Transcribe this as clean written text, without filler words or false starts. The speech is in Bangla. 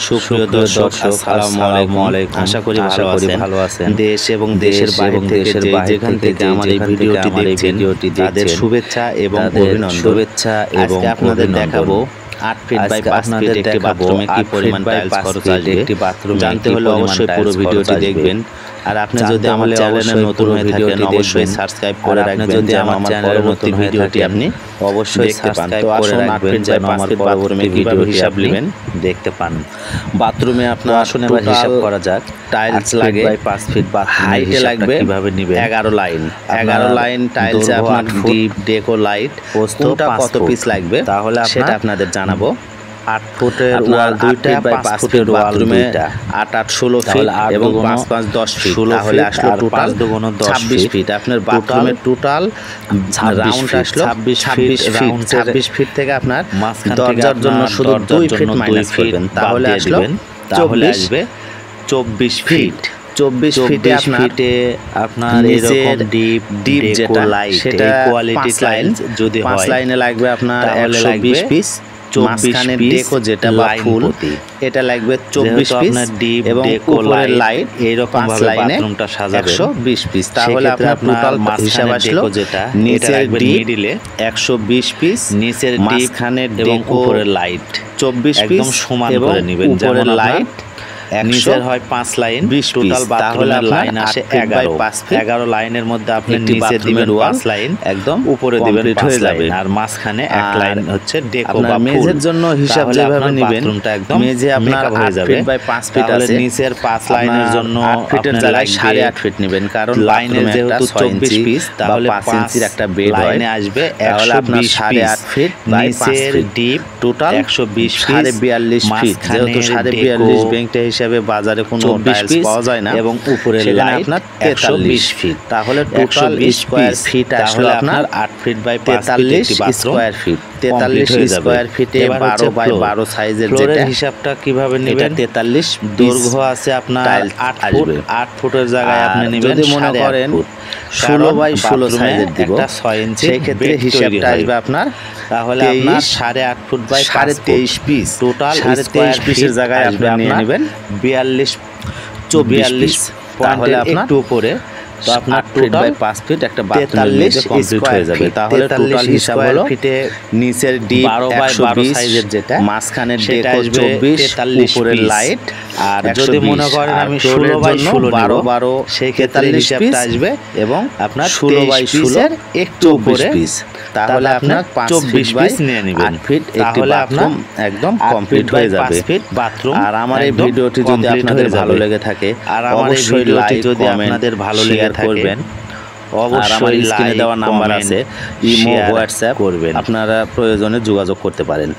সুপ্রিয় দর্শক, আসসালামু আলাইকুম। আশা করি ভালো আছেন। দেশ এবং দেশের বাইরে থেকে যেখান থেকে আমার এই ভিডিওটি দেখছেন তাদের শুভেচ্ছা এবং অভিনন্দন। আজকে আপনাদের দেখাবো 8 ফিট বাই 5 ফিট একটি বাথরুমে কি পরিমাণ টাইলস খরচ আসবে একটি বাথরুম জানতে হলে অবশ্যই পুরো ভিডিওটি দেখবেন। আর আপনি যদি আমার চ্যানেলে নতুন হয়ে থাকেন অবশ্যই সাবস্ক্রাইব করে রাখবেন। যদি আমার পরবর্তী ভিডিওটি আপনি অবশ্যই সাবস্ক্রাইব করে রাখবেন যেন আমার পরবর্তী ভিডিও হিসাব নেবেন দেখতে পান। বাথরুমে আপনার আসলে এবার হিসাব করা যাক। টাইলস লাগে 5 ফিট বাথরুম হাইটে লাগবে কিভাবে নেবেন 11 লাইন টাইলস আপনার ডিপ ডেকো লাইট কোনটা কত পিস লাগবে তাহলে সেটা আপনাদের জানাবো। 8 ফুটের ওয়াল দুইটা 5 ফুটের বাথরুমে 8 8 16 ফিট এবং 5 5 10 ফিট তাহলে আসলো টোটাল 26 ফিট। আপনার বাথরুমের টোটাল রাউন্ড আসলো 26 ফিট থেকে আপনার দরজার জন্য শুধু 2 ফিট মাইনাস করবেন তাহলে আসবে 24 ফিট। 24 ফিটে আপনার এরকম ডিপ যেটা লাইট সেটা কোয়ালিটি টাইলস যদি হয় 5 লাইনে লাগবে আপনার 120 পিস। 24 ডেকো যেটা বা ফুল এটা লাগবে 24 পিস এবং উপরের লাইট এইরকম ভাবে বাথরুমটা সাজাবেন 120 পিস তাহলে আপনার টোটাল হিসাব আসলো যেটা নিচের মিডলে 120 পিস নিচের মাঝখানের এবং উপরের লাইট 24 পিস একদম সমান করে নেবেন উপরের লাইট নিচের হয় 5 লাইন টোটাল বাথরুমের লাইন আসে 11 লাইনের মধ্যে আপনি নিচে দিবেন 5 লাইন একদম উপরে দিবেন 5 লাইন আর মাঝখানে এক লাইন হচ্ছে ডেকো বা মেজের জন্য হিসাব যেভাবে নেবেন বাথরুমটা একদম মেজে আপনার হয়ে যাবে 8 বাই 5 ফিট আছে নিচের 5 লাইনের জন্য 8 ফিটের জায়গায় 8.5 ফিট নেবেন কারণ লাইনের যেহেতু 24 পিস তাহলে 5 ইঞ্চির একটা বেড হয় লাইনে আসবে 120 ফিট নিচের ডিপ টোটাল 120 ফিট 42 ফিট যেহেতু 42.5 বেংটা হিসাবে বাজারে কোনো টাইলস পাওয়া যায় না এবং উপরে লাইট আপনার 43 ফিট তাহলে টোটাল স্কয়ার ফিট আসলে আপনার 8 feet by 45 square feet 43 square ফিটে 12 বাই 12 সাইজের যেটা হিসাবটা কিভাবে নেবেন 43 দৈর্ঘ্য আছে আপনার 8 ফুটের জায়গায় আপনি নেবেন যদি মনে করেন 16 বাই 16 সাইজের দিব 6 ইঞ্চি সেই ক্ষেত্রে হিসাবটা আসবে আপনার তাহলে আপনার 8.5 ফুট বাই 23 পিস টোটাল 23 পিসের জায়গায় আপনি নিয়ে নেবেন 44 তাহলে আপনার একটু উপরে তো আপনার টোটাল 5 ফিট একটা বাথরুম কমপ্লিট হয়ে যাবে তাহলে টোটাল হিসাব হলো ফিটে নিচের ডিপ 12 বাই 12 সাইজের যেটা মাঝখানের ডেকো 24 উপরের লাইট আর যদি মনে করেন আমি 16 বাই 16 12 সেই ক্ষেত্রে হিসাবটা আসবে এবং আপনার 16 বাই 16 এর একটু উপরে পিস তাহলে আপনার 24 পিস নিয়ে নেবেন 8 ফিট তাহলে আপনার একদম কমপ্লিট হয়ে যাবে বাথরুম। আর আমার এই ভিডিওটি যদি আপনাদের ভালো লেগে থাকে আর আমার এই ভিডিওটি যদি আপনাদের ভালো লেগে করবেন অবশ্যই স্ক্রিনে দেওয়া নাম্বার আছে ইমো হোয়াটসঅ্যাপ করবেন আপনারা প্রয়োজনে যোগাযোগ করতে পারেন।